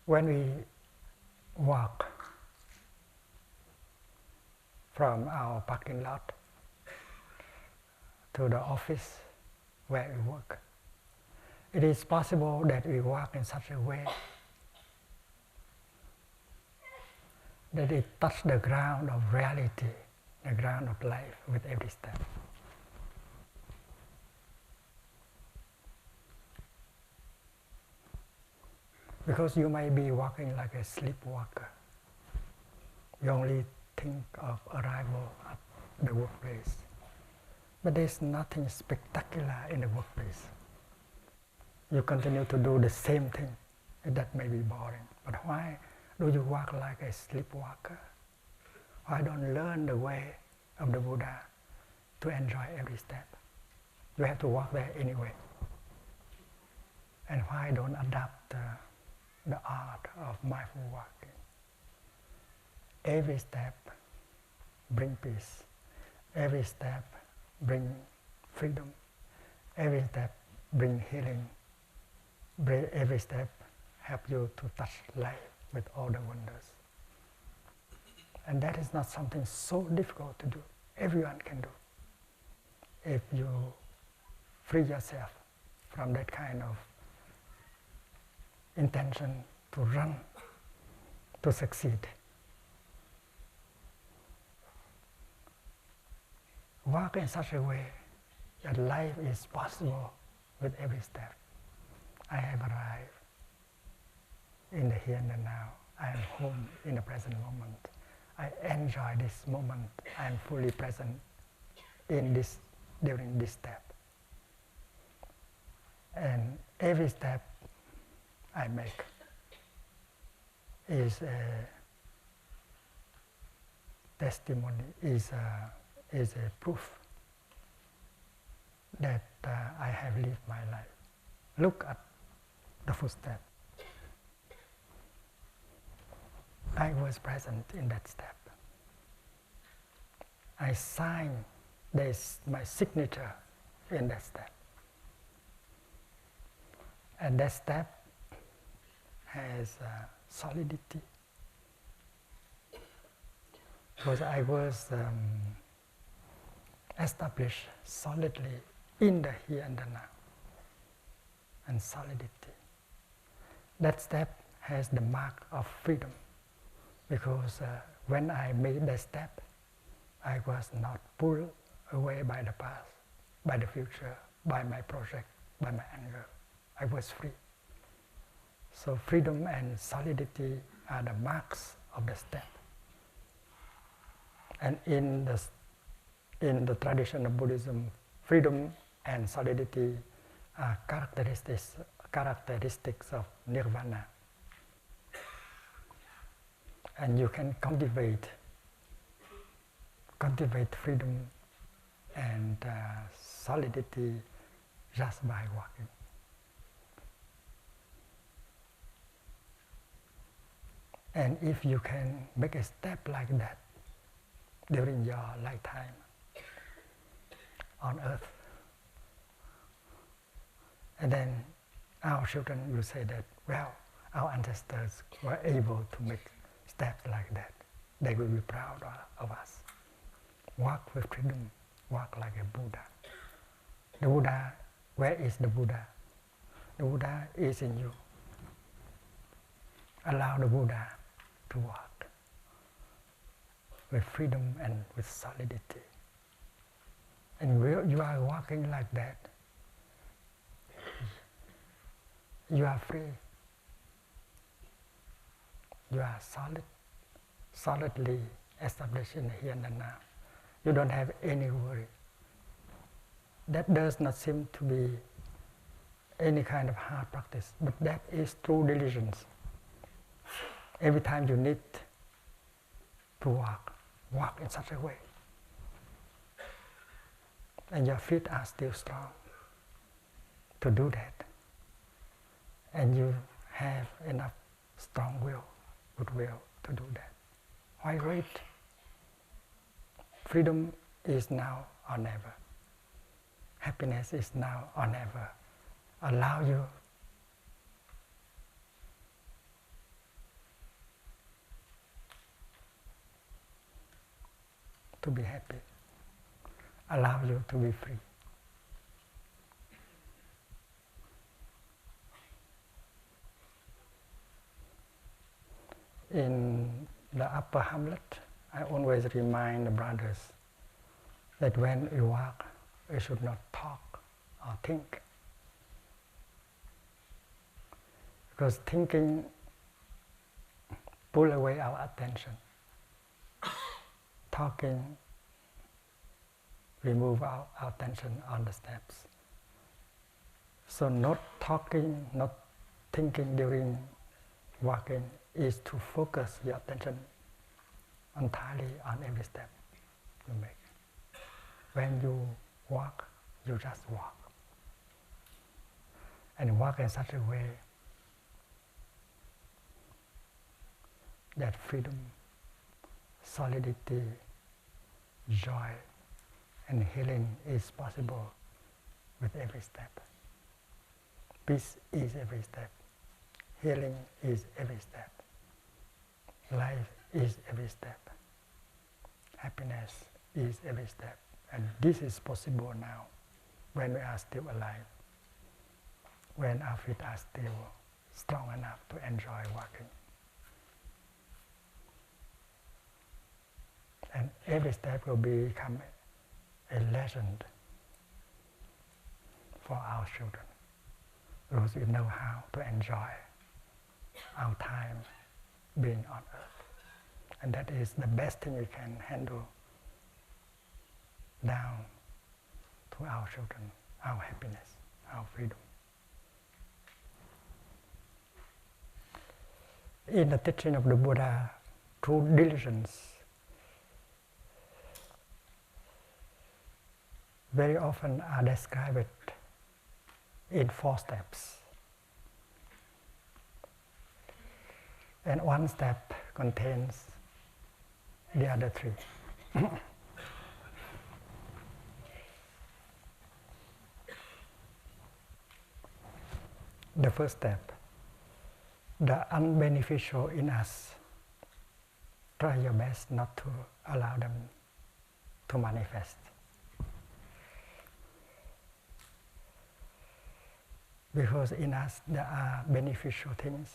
When we walk from our parking lot to the office where we work, it is possible that we walk in such a way that it touches the ground of reality, the ground of life with every step. Because you may be walking like a sleepwalker. You only think of arrival at the workplace. But there's nothing spectacular in the workplace. You continue to do the same thing. That may be boring. But why do you walk like a sleepwalker? Why don't learn the way of the Buddha to enjoy every step? You have to walk there anyway. And why don't adapt the art of mindful walking? Every step brings peace. Every step brings freedom. Every step brings healing. Every step helps you to touch life with all the wonders. And that is not something so difficult to do. Everyone can do. If you free yourself from that kind of intention to run, to succeed. Walk in such a way that life is possible with every step. I have arrived in the here and the now. I am home in the present moment. I enjoy this moment. I am fully present in this, during this step. And every step I make is a testimony, is a proof that I have lived my life. Look at the footstep. I was present in that step. I signed my signature in that step. And that step has solidity. Because I was established solidly in the here and the now. And solidity. That step has the mark of freedom. Because when I made that step, I was not pulled away by the past, by the future, by my project, by my anger. I was free. So freedom and solidity are the marks of the step. And in the tradition of Buddhism, freedom and solidity are characteristics of nirvana. And you can cultivate freedom and solidity just by walking. And if you can make a step like that during your lifetime on earth, and then our children will say that, well, our ancestors were able to make steps like that. They will be proud of us. Walk with freedom, walk like a Buddha. The Buddha, where is the Buddha? The Buddha is in you. Allow the Buddha to walk with freedom and with solidity. And you are walking like that. You are free. You are solidly established in the here and the now. You don't have any worry. That does not seem to be any kind of hard practice, but that is true diligence. Every time you need to walk in such a way. And your feet are still strong to do that. And you have enough strong will, goodwill to do that. Why wait? Freedom is now or never. Happiness is now or never. Allow you to be happy, allow you to be free. In the upper Hamlet, I always remind the brothers that when you walk, you should not talk or think. Because thinking pulls away our attention. Talking remove our attention on the steps. So not talking, not thinking during walking is to focus your attention entirely on every step you make. When you walk, you just walk. And walk in such a way that freedom, solidity, joy, and healing is possible with every step. Peace is every step. Healing is every step. Life is every step. Happiness is every step. And this is possible now when we are still alive, when our feet are still strong enough to enjoy walking. And every step will become a legend for our children, because we know how to enjoy our time being on earth. And that is the best thing we can handle down to our children, our happiness, our freedom. In the teaching of the Buddha, true diligence very often are described in 4 steps. And one step contains the other 3. The first step, the unbeneficial in us, try your best not to allow them to manifest. Because in us there are beneficial things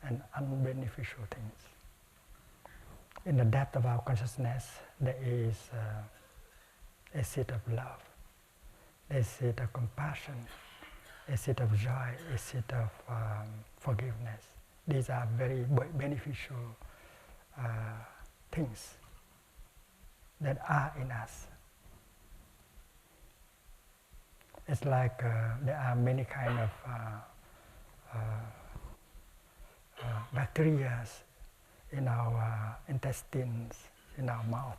and unbeneficial things. In the depth of our consciousness, there is a seed of love, a seed of compassion, a seed of joy, a seed of forgiveness. These are very beneficial things that are in us. It's like there are many kind of bacteria in our intestines, in our mouth.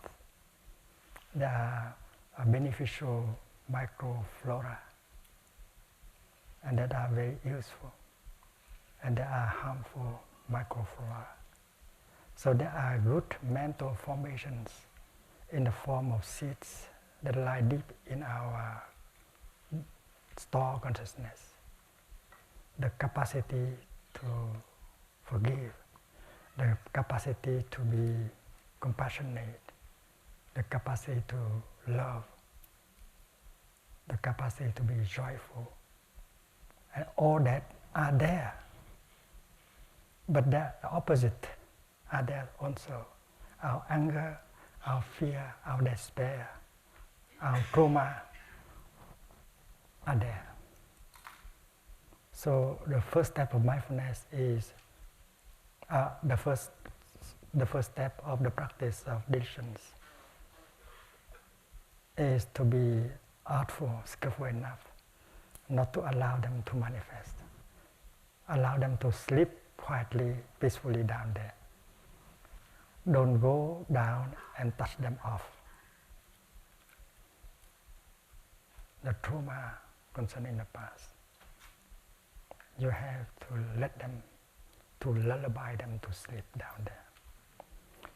There are beneficial microflora, and that are very useful. And there are harmful microflora. So there are good mental formations in the form of seeds that lie deep in our store consciousness. The capacity to forgive, the capacity to be compassionate, the capacity to love, the capacity to be joyful. And all that are there. But the opposite are there also. Our anger, our fear, our despair, our trauma are there. So the first step of mindfulness is the first step of the practice of diligence is to be artful, skillful enough not to allow them to manifest. Allow them to sleep quietly, peacefully down there. Don't go down and touch them off. The trauma concerning the past, you have to let them, to lullaby them to sleep down there.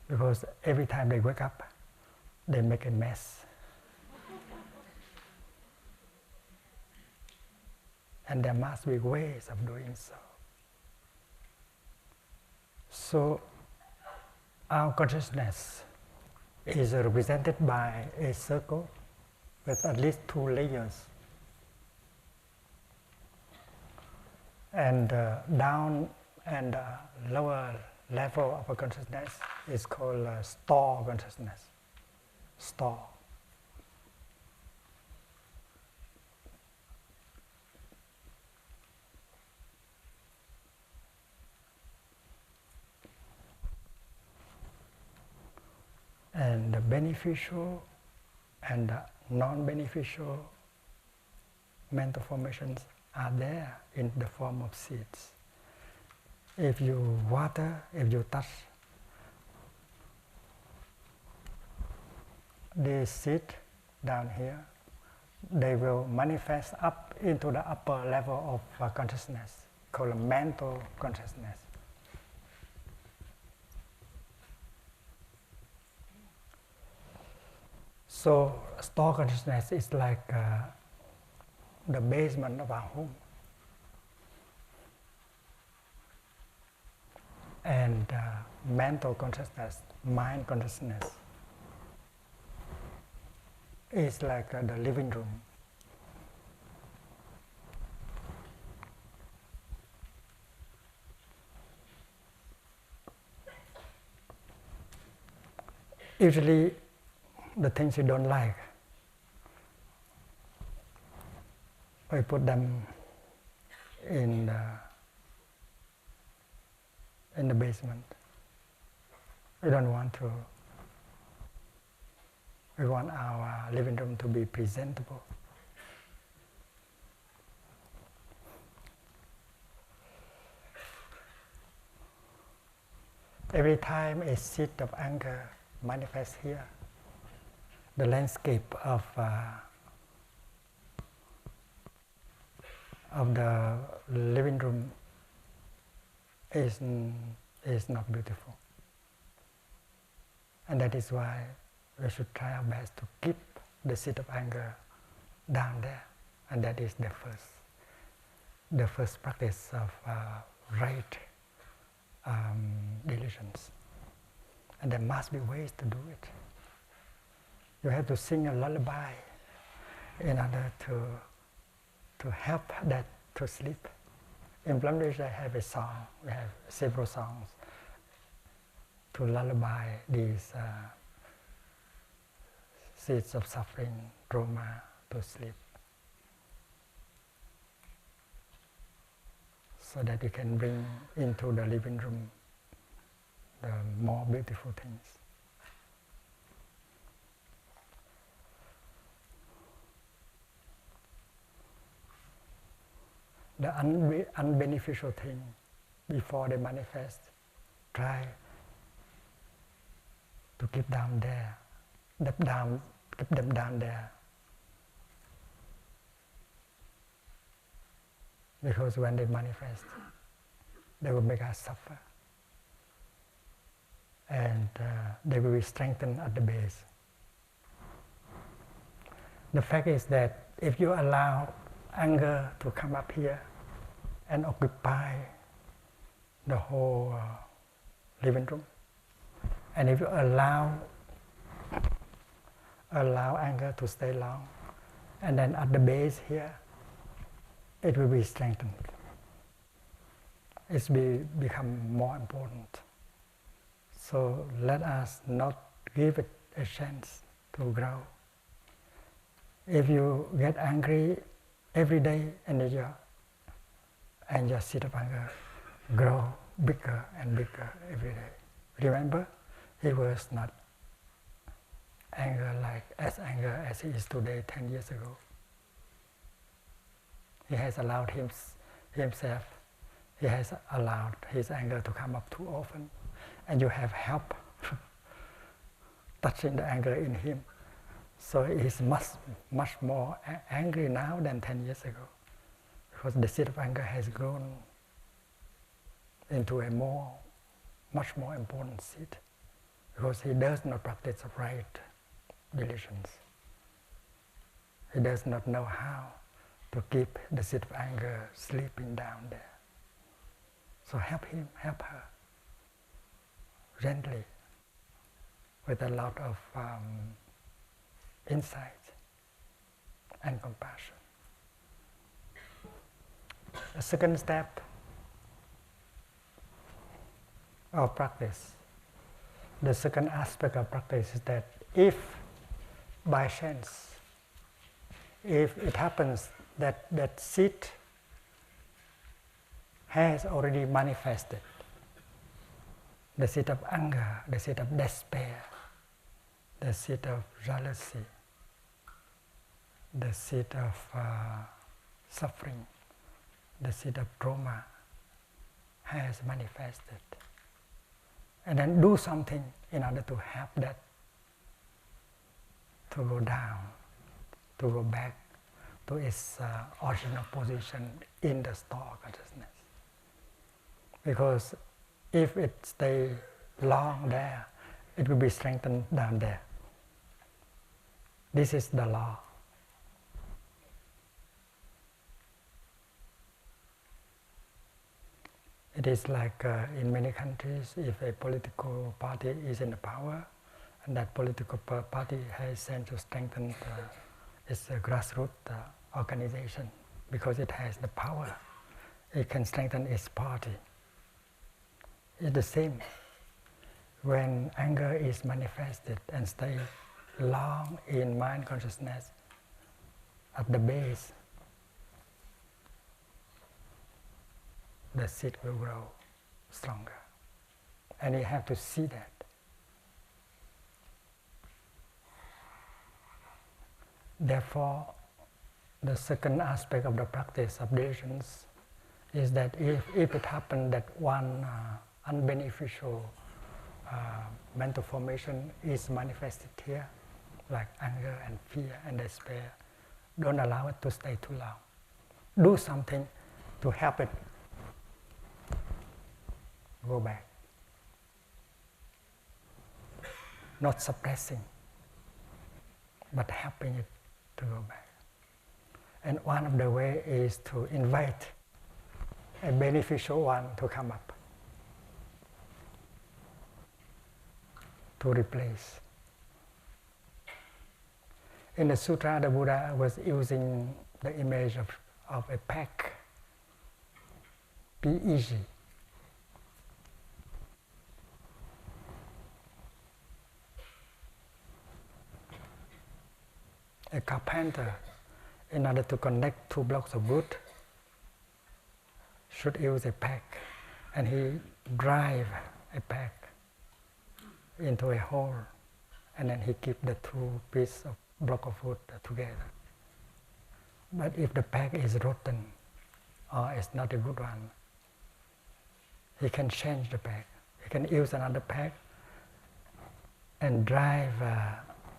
Because every time they wake up, they make a mess. And there must be ways of doing so. So our consciousness is represented by a circle with at least 2 layers. And down and lower level of a consciousness is called store consciousness. Store. And the beneficial and non-beneficial mental formations are there in the form of seeds. If you water, if you touch the seed down here, they will manifest up into the upper level of consciousness, called mental consciousness. So, store consciousness is like the basement of our home. And mental consciousness, mind consciousness, is like the living room. Usually, the things you don't like, we put them in the basement. We don't want to. We want our living room to be presentable. Every time a seed of anger manifests here, the landscape of the living room is not beautiful. And that is why we should try our best to keep the seed of anger down there. And that is the first practice of right diligence. And there must be ways to do it. You have to sing a lullaby in order to help that to sleep. In Plum, I have a song. We have several songs to lullaby these seeds of suffering, trauma, to sleep, so that you can bring into the living room the more beautiful things. The unbeneficial thing, before they manifest, try to keep them there, keep them down there. Because when they manifest, they will make us suffer. And they will be strengthened at the base. The fact is that if you allow anger to come up here and occupy the whole living room, and if you allow anger to stay long, and then at the base here, it will be strengthened. It's become more important. So let us not give it a chance to grow. If you get angry every day, and your seed of anger grow bigger and bigger every day. Remember, he was not as angry as he is today 10 years ago. He has allowed himself, he has allowed his anger to come up too often, and you have help touching the anger in him. So he is much more angry now than 10 years ago, because the seed of anger has grown into a much more important seed, because he does not practice right diligence. He does not know how to keep the seed of anger sleeping down there. So help him, help her, gently. with a lot of insight and compassion. The second step of practice, the second aspect of practice is that if by chance, if it happens that that seed has already manifested, the seed of anger, the seed of despair, the seed of jealousy, the seed of suffering, the seed of trauma has manifested. And then do something in order to help that to go down, to go back to its original position in the star consciousness. Because if it stays long there, it will be strengthened down there. This is the law. It is like in many countries, if a political party is in power, and that political party has sent to strengthen its grassroots organization, because it has the power, it can strengthen its party. It's the same. When anger is manifested and stays long in mind consciousness at the base, the seed will grow stronger. And you have to see that. Therefore, the second aspect of the practice of diligence is that if it happens that one unbeneficial mental formation is manifested here, like anger and fear and despair, don't allow it to stay too long. Do something to help it go back. Not suppressing, but helping it to go back. And one of the ways is to invite a beneficial one to come up, to replace. In the sutra, the Buddha was using the image of a pack, P-E-G. A carpenter, in order to connect two blocks of wood, should use a pack, and he drive a pack into a hole, and then he keep the two pieces of block of wood together. But if the pack is rotten or is not a good one, he can change the pack. He can use another pack and drive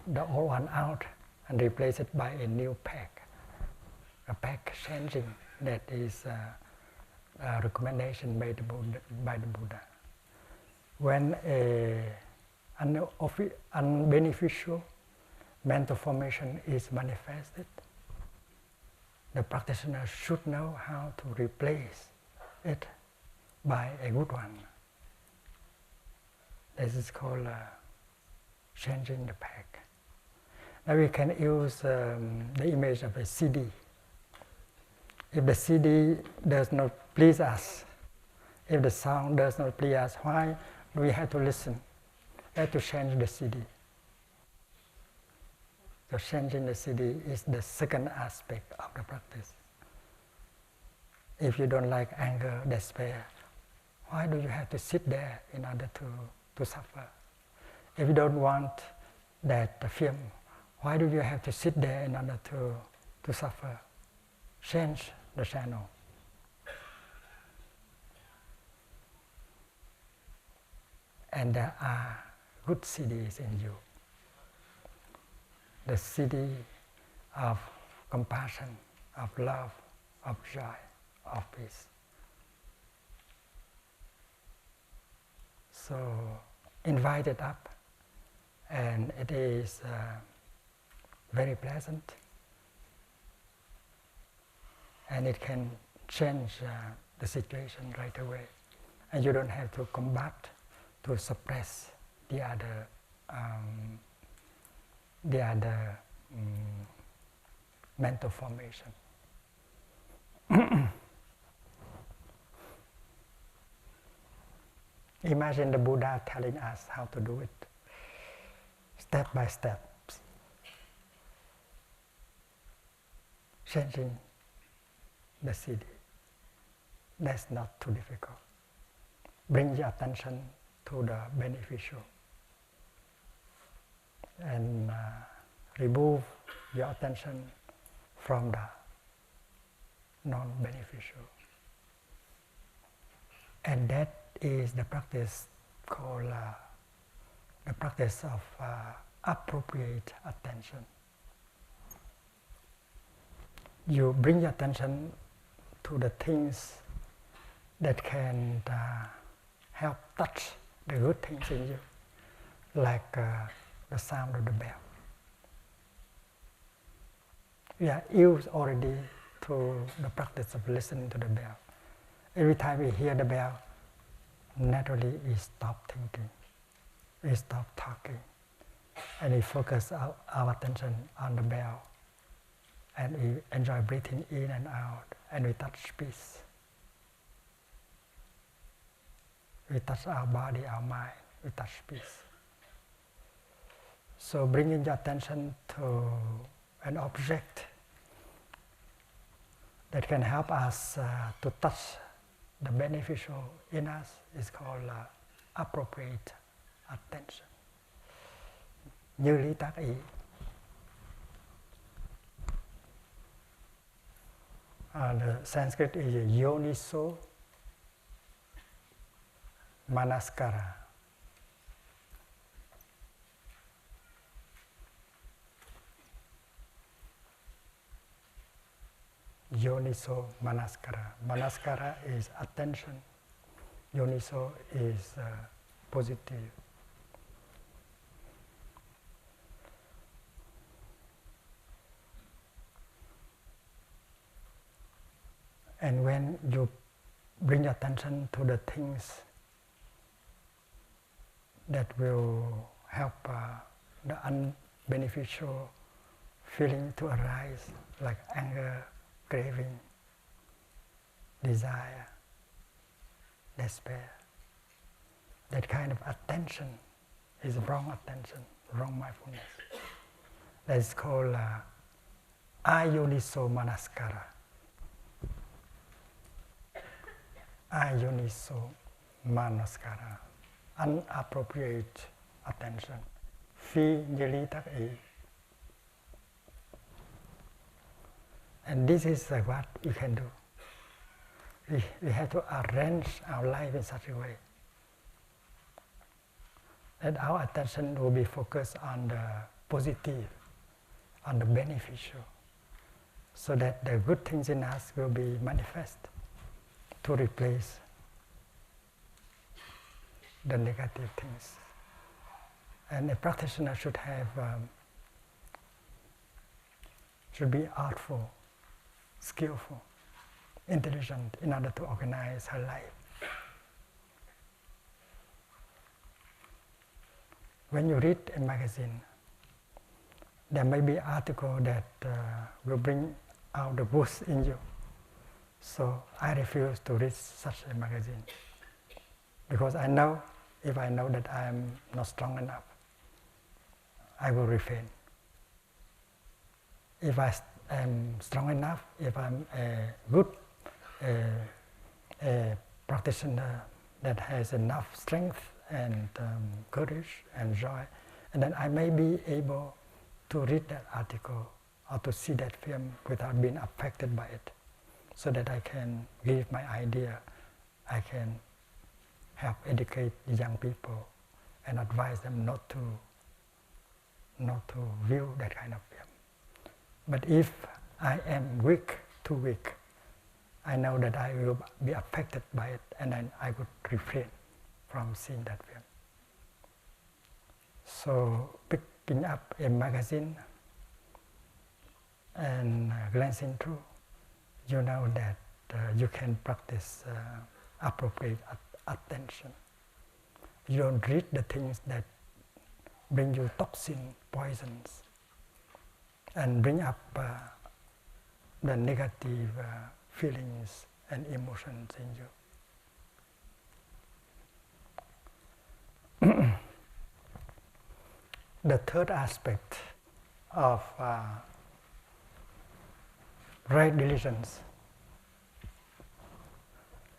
the old one out and replace it by a new pack. A pack changing, that is a recommendation by the Buddha. When an unbeneficial mental formation is manifested, the practitioner should know how to replace it by a good one. This is called changing the pack. Now we can use the image of a CD. If the CD does not please us, if the sound does not please us, why do we have to listen? We have to change the CD. So changing the CD is the second aspect of the practice. If you don't like anger, despair, why do you have to sit there in order to suffer? If you don't want that film, why do you have to sit there in order to suffer? Change the channel. And there are good CDs in you. The CD of compassion, of love, of joy, of peace. So invite it up, and it is very pleasant, and it can change the situation right away, and you don't have to combat, to suppress the other the other mental formation. Imagine the Buddha telling us how to do it, step by step, changing the city. That's not too difficult. Bring your attention to the beneficial and remove your attention from the non-beneficial. And that is the practice called the practice of appropriate attention. You bring your attention to the things that can help touch the good things in you, like the sound of the bell. We are used already to the practice of listening to the bell. Every time we hear the bell, naturally we stop thinking, we stop talking, and we focus our attention on the bell, and we enjoy breathing in and out, and we touch peace. We touch our body, our mind, we touch peace. So bringing your attention to an object that can help us to touch the beneficial in us is called appropriate attention. Như lý tác ý. The Sanskrit is yoniso manaskara. Yoniso manaskara. Manaskara is attention. Yoniso is positive. And when you bring your attention to the things that will help the unbeneficial feeling to arise, like anger, craving, desire, despair, that kind of attention is wrong attention, wrong mindfulness. That is called ayoniso manaskara. Ayoniso manaskara, unappropriate attention. Phi như lý tác ý. And this is what we can do. We have to arrange our life in such a way that our attention will be focused on the positive, on the beneficial, so that the good things in us will be manifest to replace the negative things. And a practitioner should have, should be artful, skillful, intelligent in order to organize her life. When you read a magazine, there may be an article that will bring out the worst in you. So I refuse to read such a magazine, because I know, if I know that I am not strong enough, I will refrain. If I am strong enough, if I'm a good a practitioner that has enough strength and courage and joy, and then I may be able to read that article or to see that film without being affected by it, so that I can give my idea, I can help educate the young people and advise them not to view that kind of film. But if I am weak, too weak, I know that I will be affected by it, and then I would refrain from seeing that film. So picking up a magazine and glancing through, you know that you can practice appropriate attention. You don't read the things that bring you toxin, poisons, and bring up the negative feelings and emotions in you. The third aspect of right diligence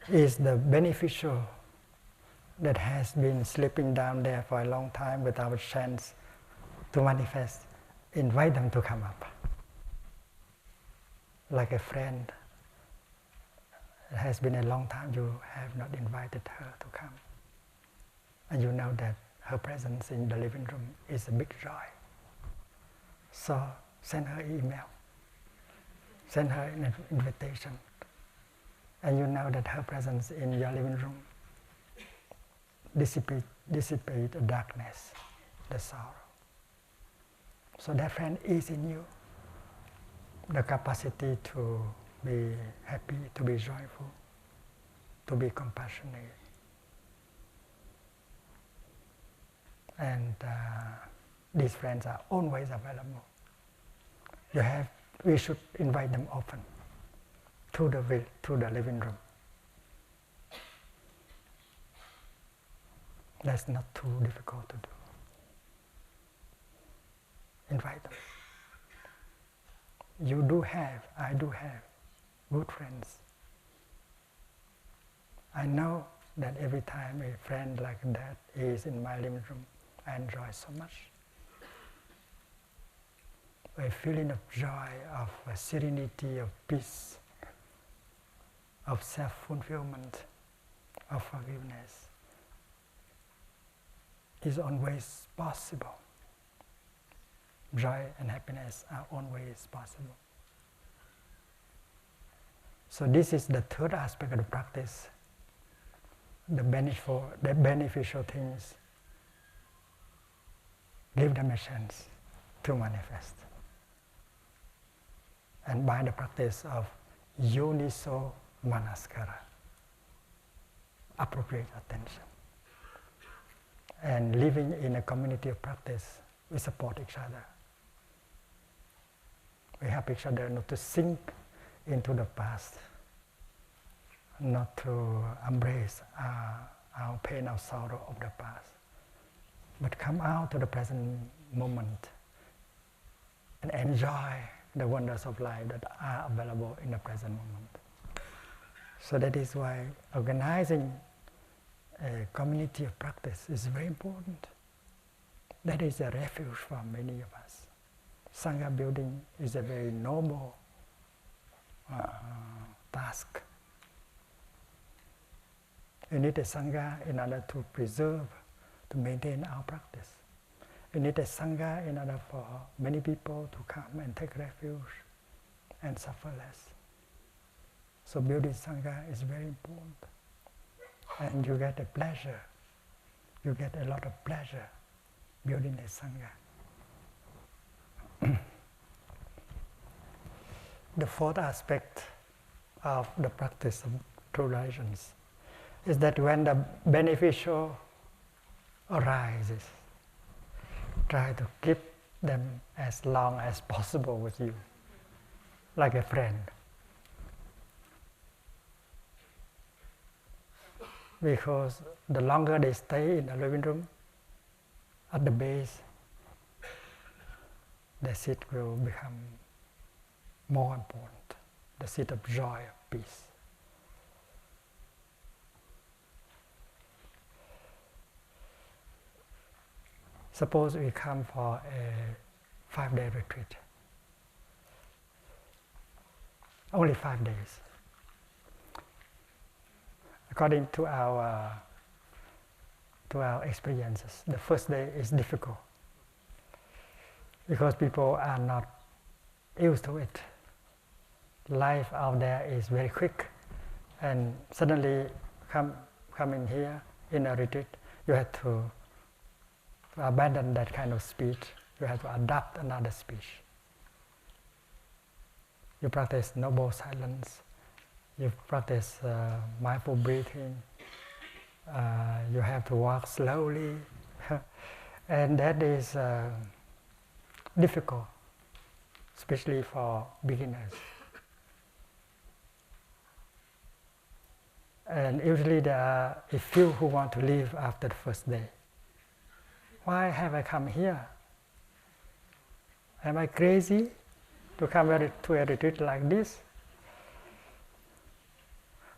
is the beneficial that has been sleeping down there for a long time without a chance to manifest. Invite them to come up. Like a friend, it has been a long time you have not invited her to come. And you know that her presence in the living room is a big joy. So send her email, send her an invitation. And you know that her presence in your living room dissipate the darkness, the sorrow. So that friend is in you, the capacity to be happy, to be joyful, to be compassionate. And these friends are always available. We should invite them often to the living room. That's not too difficult to do. Invite them. I do have good friends. I know that every time a friend like that is in my living room, I enjoy so much. A feeling of joy, of serenity, of peace, of self-fulfillment, of forgiveness is always possible. Joy and happiness are always possible. So this is the third aspect of the practice. The beneficial things, give them a chance to manifest. And by the practice of yoniso manaskara, appropriate attention. And living in a community of practice, we support each other. We help each other not to sink into the past, not to embrace our pain, our sorrow of the past, but come out to the present moment and enjoy the wonders of life that are available in the present moment. So that is why organizing a community of practice is very important. That is a refuge for many of us. Sangha building is a very noble task. You need a Sangha in order to preserve, to maintain our practice. You need a Sangha in order for many people to come and take refuge and suffer less. So building Sangha is very important. And you get a pleasure, you get a lot of pleasure building a Sangha. The fourth aspect of the practice of true diligence is that when the beneficial arises, try to keep them as long as possible with you, like a friend. Because the longer they stay in the living room, at the base, the seat will become more important, the seat of joy, of peace. Suppose we come for a 5-day retreat. Only 5 days. According to our experiences, the first day is difficult because people are not used to it. Life out there is very quick, and suddenly coming here in a retreat, you have to abandon that kind of speech. You have to adopt another speech. You practice noble silence. You practice mindful breathing. You have to walk slowly. And that is difficult, especially for beginners. And usually there are a few who want to leave after the first day. Why have I come here? Am I crazy to come to a retreat like this?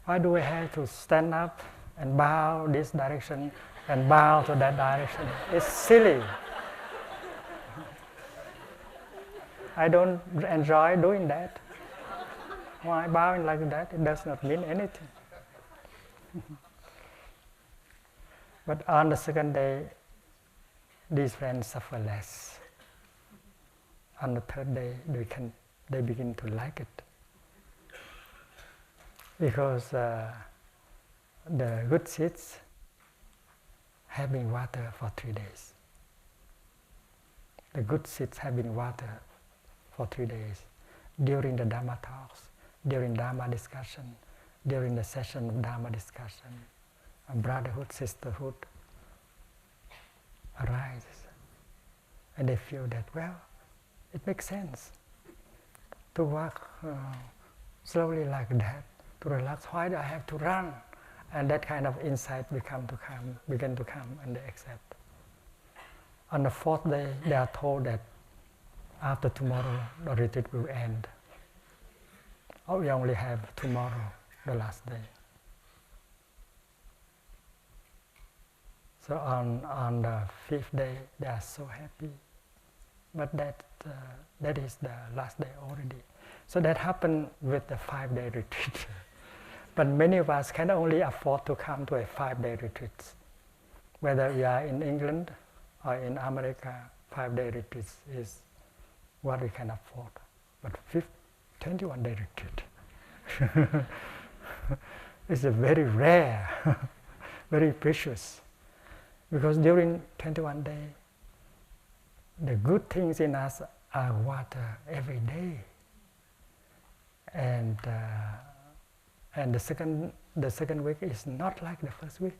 Why do I have to stand up and bow this direction and bow to that direction? It's silly. I don't enjoy doing that. Why bowing like that? It does not mean anything. But on the second day, these friends suffer less. On the third day, they begin to like it. Because the good seeds have been watered for 3 days. The good seeds have been watered for 3 days during the Dharma talks, during Dharma discussion, during the session of Dharma discussion. A brotherhood, sisterhood arises. And they feel that, well, it makes sense to walk slowly like that, to relax. Why do I have to run? And that kind of insight begin to come, and they accept. On the fourth day, they are told that after tomorrow, the retreat will end. Or we only have tomorrow, the last day. So on the fifth day, they are so happy. But that is the last day already. So that happened with the 5-day retreat. But many of us can only afford to come to a 5-day retreat. Whether we are in England or in America, 5-day retreats is what we can afford. But 21-day retreat is a very rare, very precious. Because during 21 days, the good things in us are water every day. And the second week is not like the first week.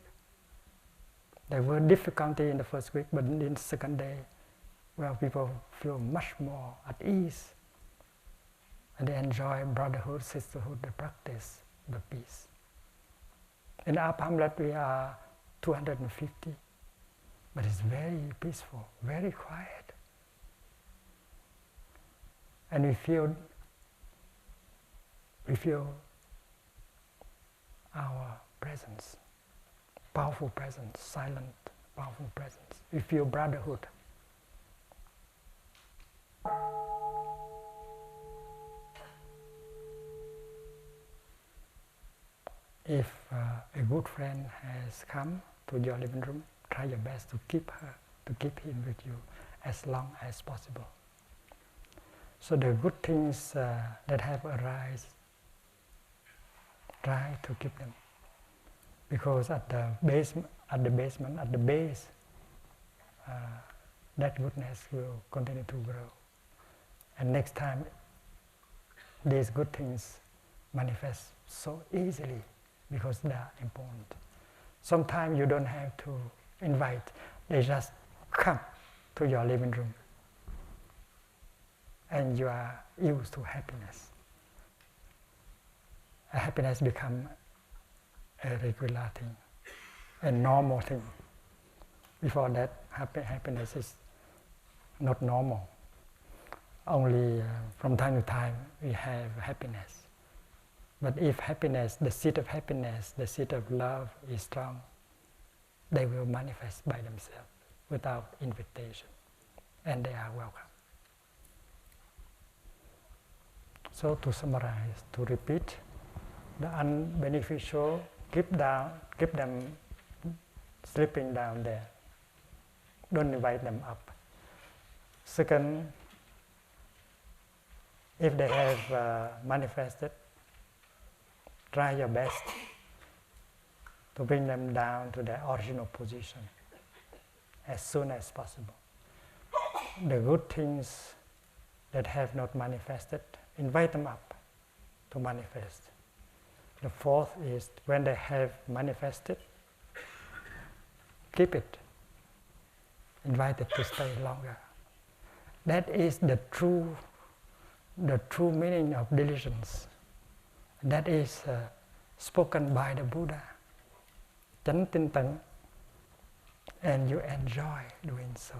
There were difficulty in the first week, but in the second day, well, people feel much more at ease. And they enjoy brotherhood, sisterhood, the practice, the peace. In our Pamlet, we are 250, but it's very peaceful, very quiet. And we feel our presence, powerful presence, silent, powerful presence. We feel brotherhood. If a good friend has come to your living room, try your best to keep him with you as long as possible. So the good things that have arisen, try to keep them, because at the base, that goodness will continue to grow. And next time, these good things manifest so easily because they are important. Sometimes you don't have to invite; they just come to your living room. And you are used to happiness. Happiness becomes a regular thing, a normal thing. Before that, happiness is not normal. Only from time to time we have happiness. But if happiness, the seed of happiness, the seed of love is strong, they will manifest by themselves without invitation, and they are welcome. So to summarize, to repeat, the unbeneficial, keep them sleeping down there. Don't invite them up. Second, if they have manifested, try your best to bring them down to their original position as soon as possible. The good things that have not manifested, invite them up to manifest. The fourth is when they have manifested, keep it. invited to stay longer. That is the true meaning of diligence. That is spoken by the Buddha. Chánh tinh tấn, and you enjoy doing so.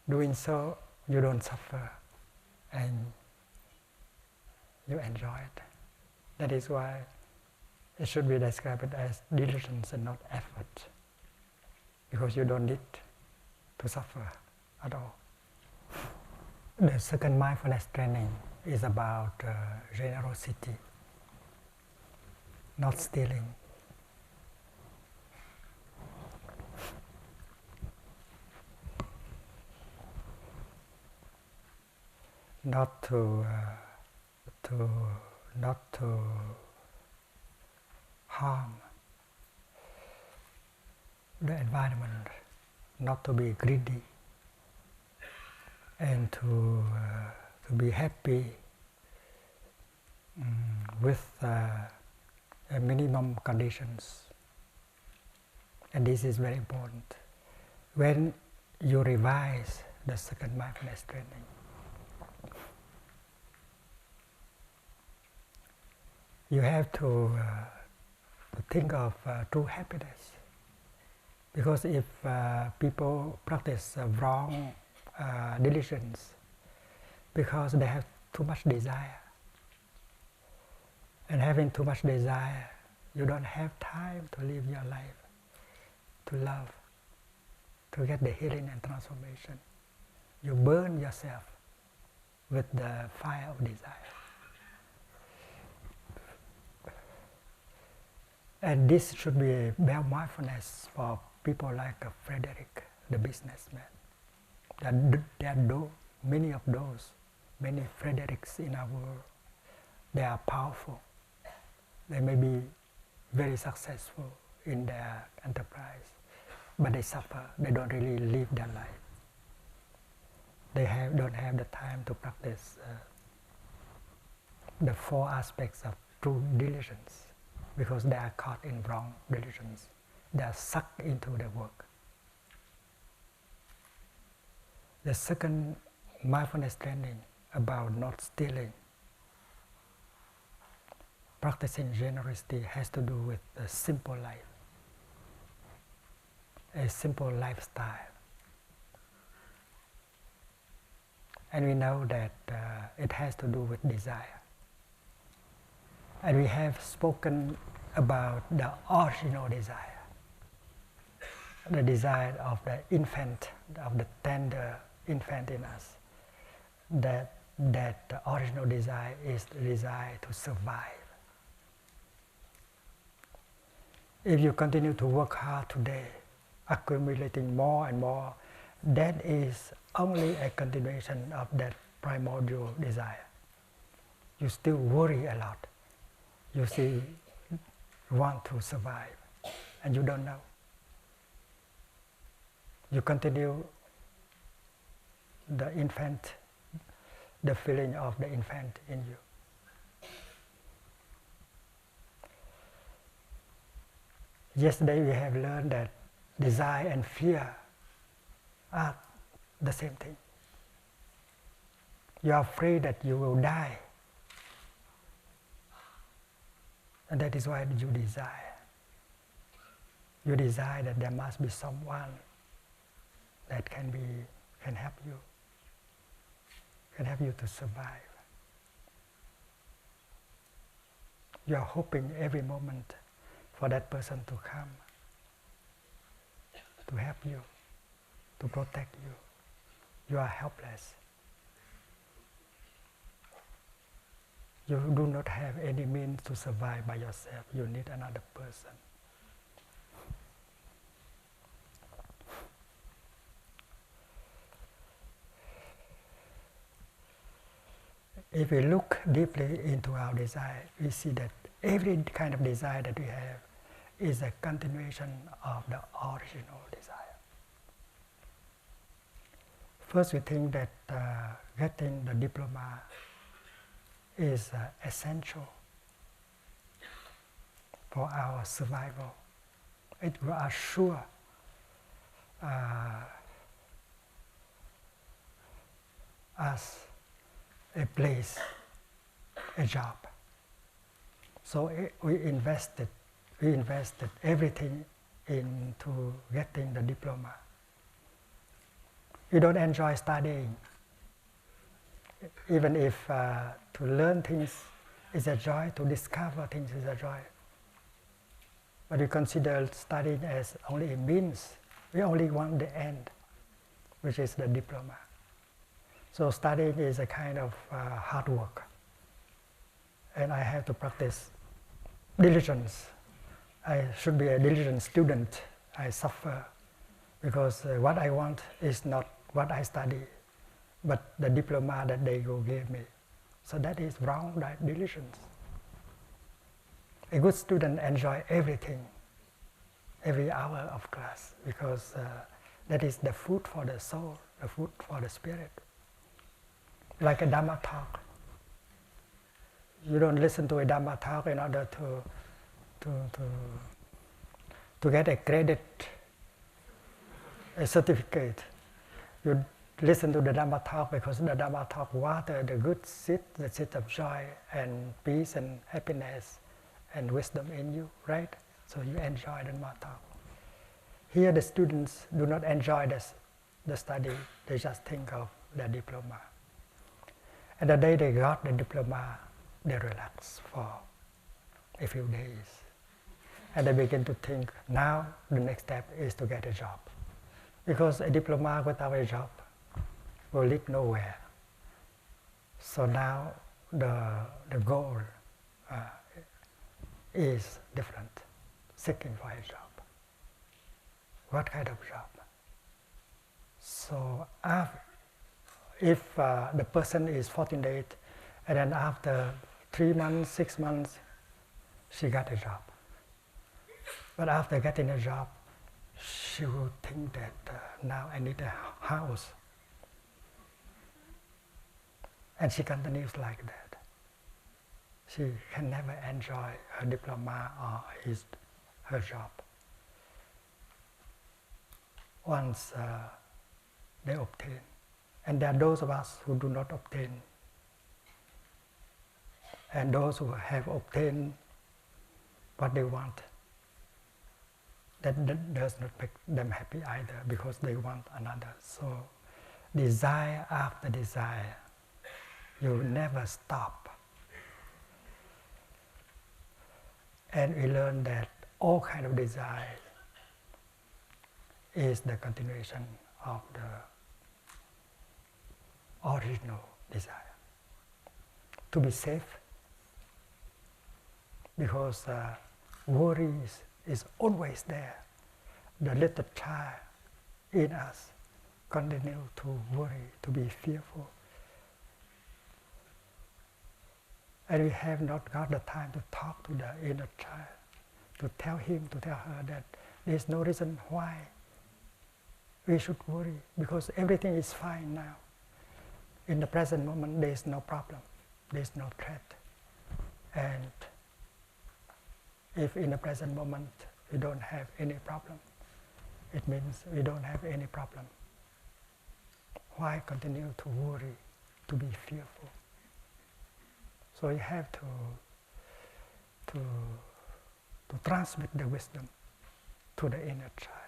Doing so, you don't suffer, and you enjoy it. That is why it should be described as diligence and not effort, because you don't need to suffer at all. The second mindfulness training is about generosity, not stealing. Not to harm the environment, not to be greedy, and to be happy with minimum conditions. And this is very important. When you revise the second mindfulness training, you have to think of true happiness. Because if people practice wrong diligence, because they have too much desire, and having too much desire, you don't have time to live your life, to love, to get the healing and transformation. You burn yourself with the fire of desire. And this should be bare mindfulness for people like Frederick, the businessman. There are many of those, many Fredericks in our world. They are powerful. They may be very successful in their enterprise, but they suffer. They don't really live their life. They don't have the time to practice the four aspects of true diligence, because they are caught in wrong diligence. They are sucked into the work. The second mindfulness training about not stealing, practicing generosity, has to do with a simple life, a simple lifestyle. And we know that it has to do with desire. And we have spoken about the original desire, the desire of the infant, of the tender infant in us. That the original desire is the desire to survive. If you continue to work hard today, accumulating more and more, that is only a continuation of that primordial desire. You still worry a lot. You still want to survive, and you don't know. You continue the feeling of the infant in you. Yesterday we have learned that desire and fear are the same thing. You are afraid that you will die, and that is why you desire. You desire that there must be someone that can help you to survive. You are hoping every moment for that person to come, to help you, to protect you. You are helpless. You do not have any means to survive by yourself. You need another person. If we look deeply into our desire, we see that every kind of desire that we have is a continuation of the original desire. First, we think that getting the diploma is essential for our survival. It will assure as a place, a job. So we invested everything into getting the diploma. We don't enjoy studying, even if to learn things is a joy, to discover things is a joy. But we consider studying as only a means. We only want the end, which is the diploma. So studying is a kind of hard work. And I have to practice diligence. I should be a diligent student. I suffer because what I want is not what I study, but the diploma that they go give me. So that is wrong diligence. A good student enjoys everything, every hour of class, because that is the food for the soul, the food for the spirit. Like a Dhamma talk. You don't listen to a Dhamma talk in order to get a credit, a certificate. You listen to the Dhamma talk because the Dhamma talk water the good seed, the seed of joy and peace and happiness and wisdom in you, right? So you enjoy the Dhamma talk. Here the students do not enjoy the study, they just think of their diploma. And the day they got the diploma, they relax for a few days. And they begin to think, now the next step is to get a job. Because a diploma without a job will lead nowhere. So now the goal is different, seeking for a job. What kind of job? So if the person is fortunate, and then after 3 months, 6 months, she got a job. But after getting a job, she will think that now I need a house. And she continues like that. She can never enjoy her diploma or her job. Once they obtain. And there are those of us who do not obtain. And those who have obtained what they want, that does not make them happy either, because they want another. So desire after desire, you never stop. And we learn that all kind of desire is the continuation of the original desire. To be safe, because worries is always there. The little child in us continue to worry, to be fearful. And we have not got the time to talk to the inner child, to tell him, to tell her that there is no reason why we should worry, because everything is fine now. In the present moment, there is no problem, there is no threat. And if in the present moment we don't have any problem, it means we don't have any problem. Why continue to worry, to be fearful? So you have to transmit the wisdom to the inner child.